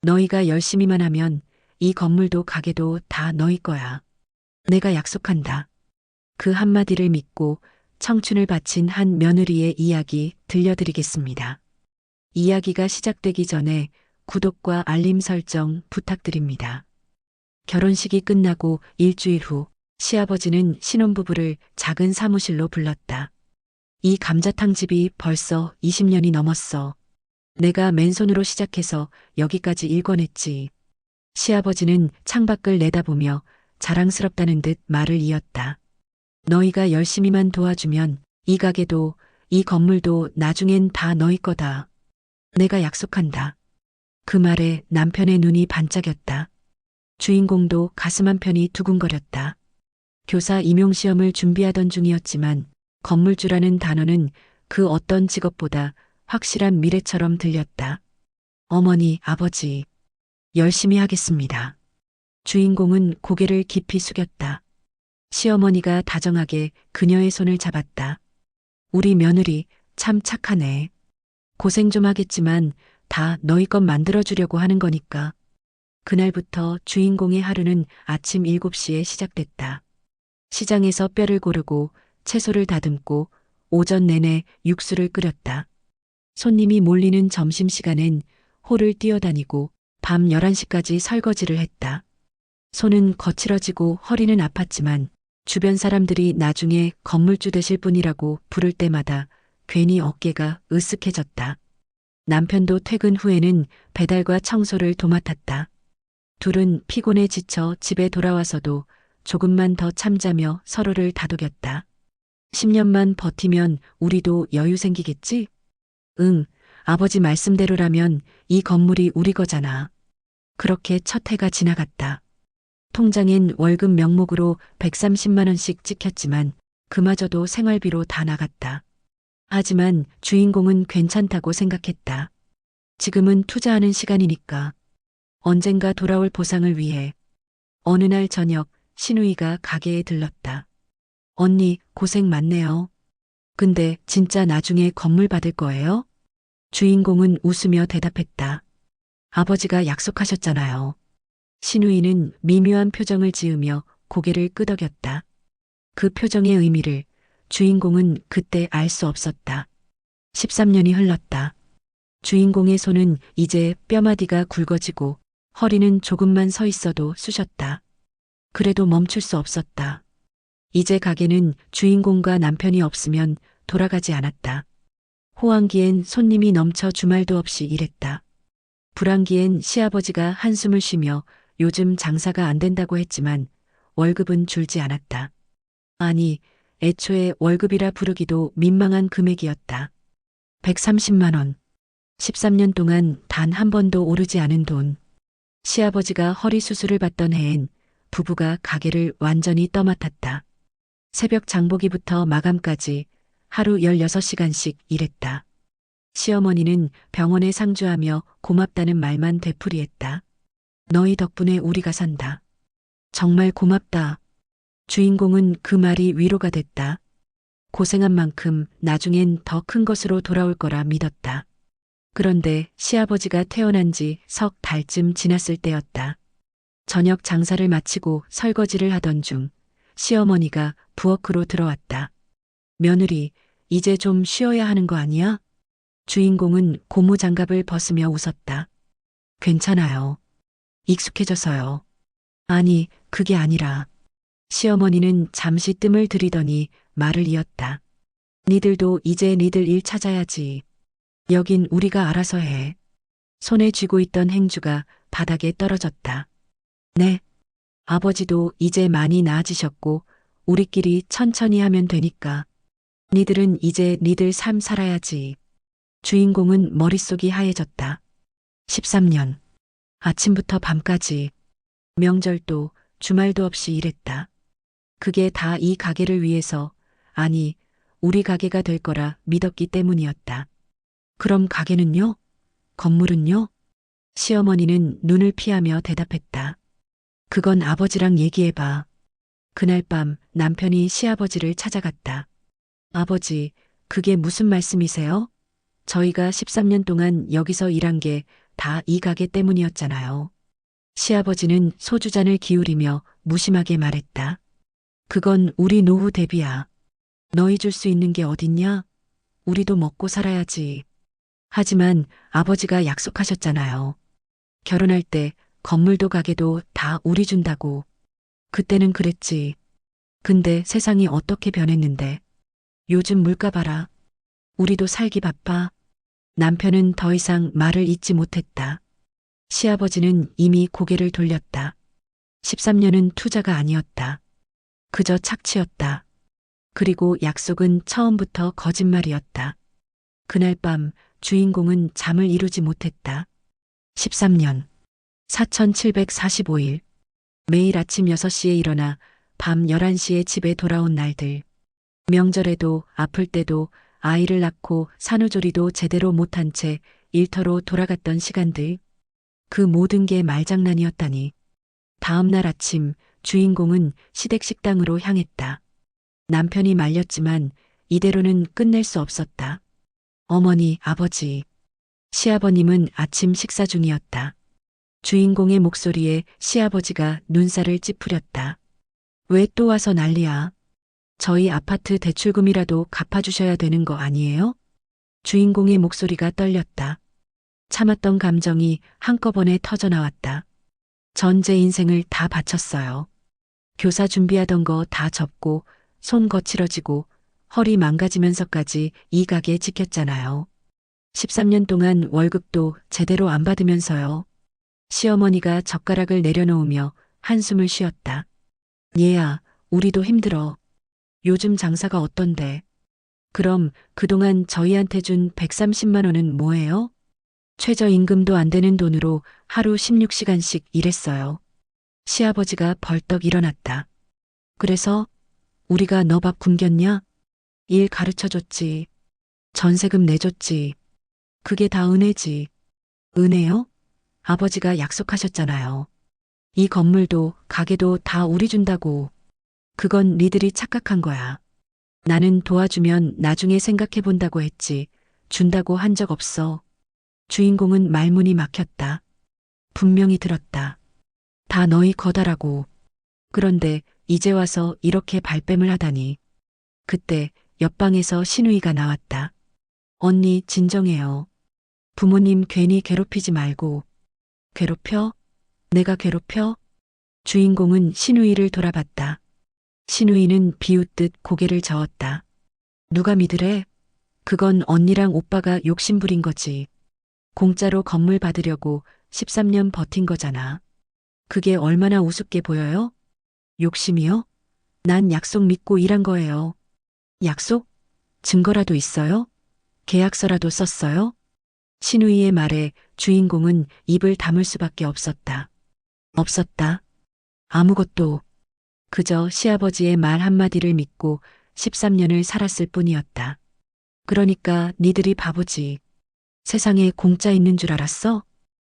너희가 열심히만 하면 이 건물도 가게도 다 너희 거야. 내가 약속한다. 그 한마디를 믿고 청춘을 바친 한 며느리의 이야기 들려드리겠습니다. 이야기가 시작되기 전에 구독과 알림 설정 부탁드립니다. 결혼식이 끝나고 일주일 후 시아버지는 신혼부부를 작은 사무실로 불렀다. 이 감자탕 집이 벌써 20년이 넘었어. 내가 맨손으로 시작해서 여기까지 일궈냈지. 시아버지는 창밖을 내다보며 자랑스럽다는 듯 말을 이었다. 너희가 열심히만 도와주면 이 가게도 이 건물도 나중엔 다 너희 거다. 내가 약속한다. 그 말에 남편의 눈이 반짝였다. 주인공도 가슴 한편이 두근거렸다. 교사 임용시험을 준비하던 중이었지만 건물주라는 단어는 그 어떤 직업보다 확실한 미래처럼 들렸다. 어머니, 아버지, 열심히 하겠습니다. 주인공은 고개를 깊이 숙였다. 시어머니가 다정하게 그녀의 손을 잡았다. 우리 며느리 참 착하네. 고생 좀 하겠지만 다 너희 것 만들어주려고 하는 거니까. 그날부터 주인공의 하루는 아침 7시에 시작됐다. 시장에서 뼈를 고르고 채소를 다듬고 오전 내내 육수를 끓였다. 손님이 몰리는 점심시간엔 홀을 뛰어다니고 밤 11시까지 설거지를 했다. 손은 거칠어지고 허리는 아팠지만 주변 사람들이 나중에 건물주 되실 분이라고 부를 때마다 괜히 어깨가 으쓱해졌다. 남편도 퇴근 후에는 배달과 청소를 도맡았다. 둘은 피곤해 지쳐 집에 돌아와서도 조금만 더 참자며 서로를 다독였다. 10년만 버티면 우리도 여유 생기겠지? 응, 아버지 말씀대로라면 이 건물이 우리 거잖아. 그렇게 첫 해가 지나갔다. 통장엔 월급 명목으로 130만 원씩 찍혔지만 그마저도 생활비로 다 나갔다. 하지만 주인공은 괜찮다고 생각했다. 지금은 투자하는 시간이니까. 언젠가 돌아올 보상을 위해. 어느 날 저녁 신우이가 가게에 들렀다. 언니 고생 많네요. 근데 진짜 나중에 건물 받을 거예요? 주인공은 웃으며 대답했다. 아버지가 약속하셨잖아요. 신우이는 미묘한 표정을 지으며 고개를 끄덕였다. 그 표정의 의미를 주인공은 그때 알 수 없었다. 13년이 흘렀다. 주인공의 손은 이제 뼈마디가 굵어지고 허리는 조금만 서 있어도 쑤셨다. 그래도 멈출 수 없었다. 이제 가게는 주인공과 남편이 없으면 돌아가지 않았다. 호황기엔 손님이 넘쳐 주말도 없이 일했다. 불황기엔 시아버지가 한숨을 쉬며 요즘 장사가 안 된다고 했지만 월급은 줄지 않았다. 아니, 애초에 월급이라 부르기도 민망한 금액이었다. 130만 원. 13년 동안 단 한 번도 오르지 않은 돈. 시아버지가 허리 수술을 받던 해엔 부부가 가게를 완전히 떠맡았다. 새벽 장보기부터 마감까지 하루 16시간씩 일했다. 시어머니는 병원에 상주하며 고맙다는 말만 되풀이했다. 너희 덕분에 우리가 산다. 정말 고맙다. 주인공은 그 말이 위로가 됐다. 고생한 만큼 나중엔 더 큰 것으로 돌아올 거라 믿었다. 그런데 시아버지가 태어난 지 석 달쯤 지났을 때였다. 저녁 장사를 마치고 설거지를 하던 중 시어머니가 부엌으로 들어왔다. 며느리, 이제 좀 쉬어야 하는 거 아니야? 주인공은 고무장갑을 벗으며 웃었다. 괜찮아요. 익숙해져서요. 아니, 그게 아니라. 시어머니는 잠시 뜸을 들이더니 말을 이었다. 니들도 이제 니들 일 찾아야지. 여긴 우리가 알아서 해. 손에 쥐고 있던 행주가 바닥에 떨어졌다. 네. 아버지도 이제 많이 나아지셨고 우리끼리 천천히 하면 되니까. 니들은 이제 니들 삶 살아야지. 주인공은 머릿속이 하얘졌다. 13년. 아침부터 밤까지. 명절도 주말도 없이 일했다. 그게 다 이 가게를 위해서, 아니, 우리 가게가 될 거라 믿었기 때문이었다. 그럼 가게는요? 건물은요? 시어머니는 눈을 피하며 대답했다. 그건 아버지랑 얘기해봐. 그날 밤 남편이 시아버지를 찾아갔다. 아버지, 그게 무슨 말씀이세요? 저희가 13년 동안 여기서 일한 게 다 이 가게 때문이었잖아요. 시아버지는 소주잔을 기울이며 무심하게 말했다. 그건 우리 노후 대비야. 너희 줄 수 있는 게 어딨냐? 우리도 먹고 살아야지. 하지만 아버지가 약속하셨잖아요. 결혼할 때 건물도 가게도 다 우리 준다고. 그때는 그랬지. 근데 세상이 어떻게 변했는데. 요즘 물가 봐라. 우리도 살기 바빠. 남편은 더 이상 말을 잇지 못했다. 시아버지는 이미 고개를 돌렸다. 13년은 투자가 아니었다. 그저 착취였다. 그리고 약속은 처음부터 거짓말이었다. 그날 밤 주인공은 잠을 이루지 못했다. 13년 4745일 매일 아침 6시에 일어나 밤 11시에 집에 돌아온 날들. 명절에도 아플 때도 아이를 낳고 산후조리도 제대로 못한 채 일터로 돌아갔던 시간들. 그 모든 게 말장난이었다니. 다음 날 아침 주인공은 시댁 식당으로 향했다. 남편이 말렸지만 이대로는 끝낼 수 없었다. 어머니, 아버지, 시아버님은 아침 식사 중이었다. 주인공의 목소리에 시아버지가 눈살을 찌푸렸다. 왜 또 와서 난리야? 저희 아파트 대출금이라도 갚아주셔야 되는 거 아니에요? 주인공의 목소리가 떨렸다. 참았던 감정이 한꺼번에 터져나왔다. 전제 인생을 다 바쳤어요. 교사 준비하던 거 다 접고 손 거칠어지고 허리 망가지면서까지 이 가게 지켰잖아요. 13년 동안 월급도 제대로 안 받으면서요. 시어머니가 젓가락을 내려놓으며 한숨을 쉬었다. 얘야, 우리도 힘들어. 요즘 장사가 어떤데? 그럼 그동안 저희한테 준 130만 원은 뭐예요? 최저임금도 안 되는 돈으로 하루 16시간씩 일했어요. 시아버지가 벌떡 일어났다. 그래서 우리가 너 밥 굶겼냐? 일 가르쳐줬지. 전세금 내줬지. 그게 다 은혜지. 은혜요? 아버지가 약속하셨잖아요. 이 건물도 가게도 다 우리 준다고. 그건 니들이 착각한 거야. 나는 도와주면 나중에 생각해 본다고 했지. 준다고 한 적 없어. 주인공은 말문이 막혔다. 분명히 들었다. 다 너희 거다라고. 그런데 이제 와서 이렇게 발뺌을 하다니. 그때 옆방에서 신우이가 나왔다. 언니 진정해요. 부모님 괜히 괴롭히지 말고. 괴롭혀? 내가 괴롭혀? 주인공은 신우이를 돌아봤다. 신우이는 비웃듯 고개를 저었다. 누가 믿으래? 그건 언니랑 오빠가 욕심부린 거지. 공짜로 건물 받으려고 13년 버틴 거잖아. 그게 얼마나 우습게 보여요? 욕심이요? 난 약속 믿고 일한 거예요. 약속? 증거라도 있어요? 계약서라도 썼어요? 신우이의 말에 주인공은 입을 다물 수밖에 없었다. 없었다. 아무것도. 그저 시아버지의 말 한마디를 믿고 13년을 살았을 뿐이었다. 그러니까 니들이 바보지. 세상에 공짜 있는 줄 알았어?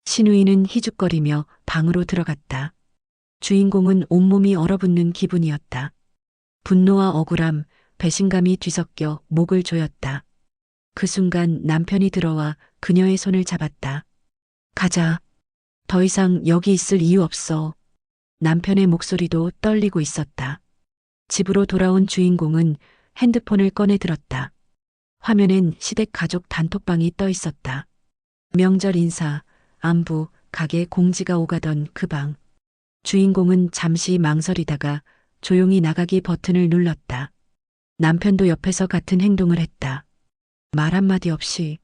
신우이는 희죽거리며 방으로 들어갔다. 주인공은 온몸이 얼어붙는 기분이었다. 분노와 억울함, 배신감이 뒤섞여 목을 조였다. 그 순간 남편이 들어와 그녀의 손을 잡았다. 가자. 더 이상 여기 있을 이유 없어. 남편의 목소리도 떨리고 있었다. 집으로 돌아온 주인공은 핸드폰을 꺼내 들었다. 화면엔 시댁 가족 단톡방이 떠 있었다. 명절 인사, 안부, 가게 공지가 오가던 그 방. 주인공은 잠시 망설이다가 조용히 나가기 버튼을 눌렀다. 남편도 옆에서 같은 행동을 했다. 말 한마디 없이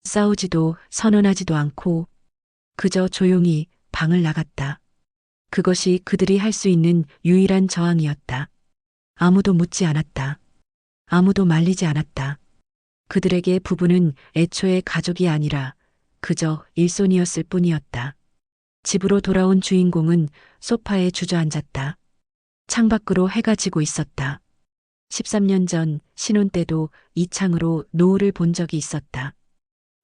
싸우지도 선언하지도 않고 그저 조용히 방을 나갔다. 그것이 그들이 할 수 있는 유일한 저항이었다. 아무도 묻지 않았다. 아무도 말리지 않았다. 그들에게 부부는 애초에 가족이 아니라 그저 일손이었을 뿐이었다. 집으로 돌아온 주인공은 소파에 주저앉았다. 창밖으로 해가 지고 있었다. 13년 전 신혼 때도 이 창으로 노을을 본 적이 있었다.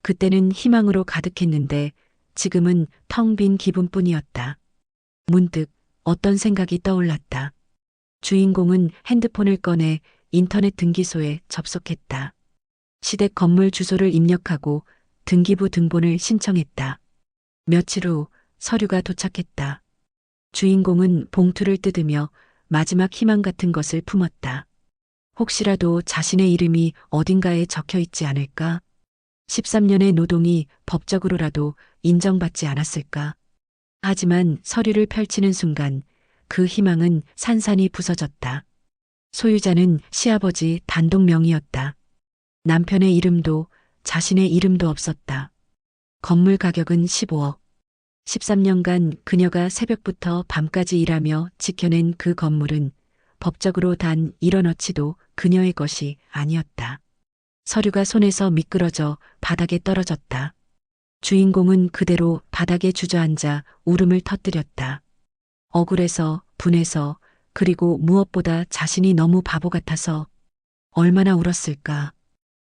그때는 희망으로 가득했는데 지금은 텅 빈 기분뿐이었다. 문득 어떤 생각이 떠올랐다. 주인공은 핸드폰을 꺼내 인터넷 등기소에 접속했다. 시댁 건물 주소를 입력하고 등기부 등본을 신청했다. 며칠 후 서류가 도착했다. 주인공은 봉투를 뜯으며 마지막 희망 같은 것을 품었다. 혹시라도 자신의 이름이 어딘가에 적혀 있지 않을까? 13년의 노동이 법적으로라도 인정받지 않았을까? 하지만 서류를 펼치는 순간 그 희망은 산산이 부서졌다. 소유자는 시아버지 단독 명의였다. 남편의 이름도 자신의 이름도 없었다. 건물 가격은 15억. 13년간 그녀가 새벽부터 밤까지 일하며 지켜낸 그 건물은 법적으로 단 1원 어치도 그녀의 것이 아니었다. 서류가 손에서 미끄러져 바닥에 떨어졌다. 주인공은 그대로 바닥에 주저앉아 울음을 터뜨렸다. 억울해서, 분해서, 그리고 무엇보다 자신이 너무 바보 같아서 얼마나 울었을까.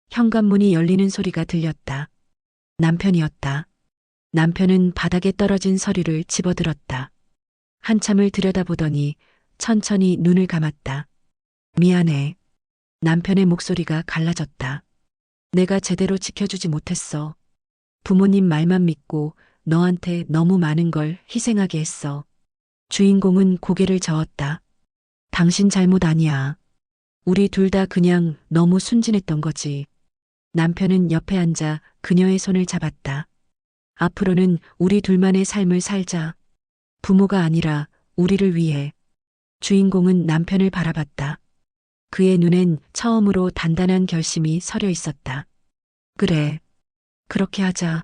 현관문이 열리는 소리가 들렸다. 남편이었다. 남편은 바닥에 떨어진 서류를 집어들었다. 한참을 들여다보더니 천천히 눈을 감았다. 미안해. 남편의 목소리가 갈라졌다. 내가 제대로 지켜주지 못했어. 부모님 말만 믿고 너한테 너무 많은 걸 희생하게 했어. 주인공은 고개를 저었다. 당신 잘못 아니야. 우리 둘 다 그냥 너무 순진했던 거지. 남편은 옆에 앉아 그녀의 손을 잡았다. 앞으로는 우리 둘만의 삶을 살자. 부모가 아니라 우리를 위해. 주인공은 남편을 바라봤다. 그의 눈엔 처음으로 단단한 결심이 서려 있었다. 그래. 그렇게 하자.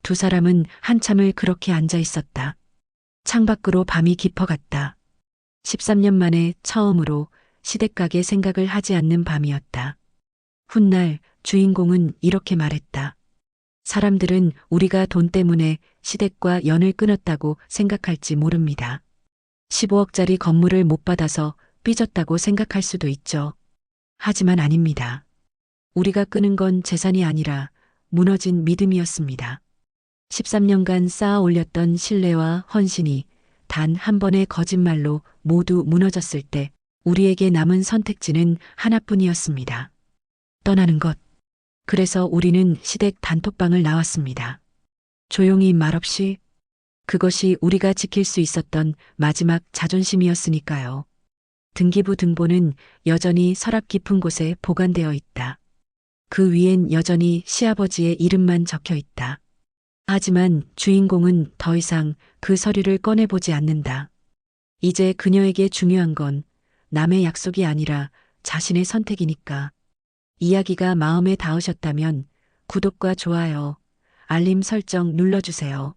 두 사람은 한참을 그렇게 앉아 있었다. 창밖으로 밤이 깊어갔다. 13년 만에 처음으로 시댁가게 생각을 하지 않는 밤이었다. 훗날 주인공은 이렇게 말했다. 사람들은 우리가 돈 때문에 시댁과 연을 끊었다고 생각할지 모릅니다. 15억짜리 건물을 못 받아서 삐졌다고 생각할 수도 있죠. 하지만 아닙니다. 우리가 끊은 건 재산이 아니라 무너진 믿음이었습니다. 13년간 쌓아 올렸던 신뢰와 헌신이 단 한 번의 거짓말로 모두 무너졌을 때 우리에게 남은 선택지는 하나뿐이었습니다. 떠나는 것. 그래서 우리는 시댁 단톡방을 나왔습니다. 조용히 말없이. 그것이 우리가 지킬 수 있었던 마지막 자존심이었으니까요. 등기부 등본은 여전히 서랍 깊은 곳에 보관되어 있다. 그 위엔 여전히 시아버지의 이름만 적혀 있다. 하지만 주인공은 더 이상 그 서류를 꺼내보지 않는다. 이제 그녀에게 중요한 건 남의 약속이 아니라 자신의 선택이니까. 이야기가 마음에 닿으셨다면 구독과 좋아요, 알림 설정 눌러주세요.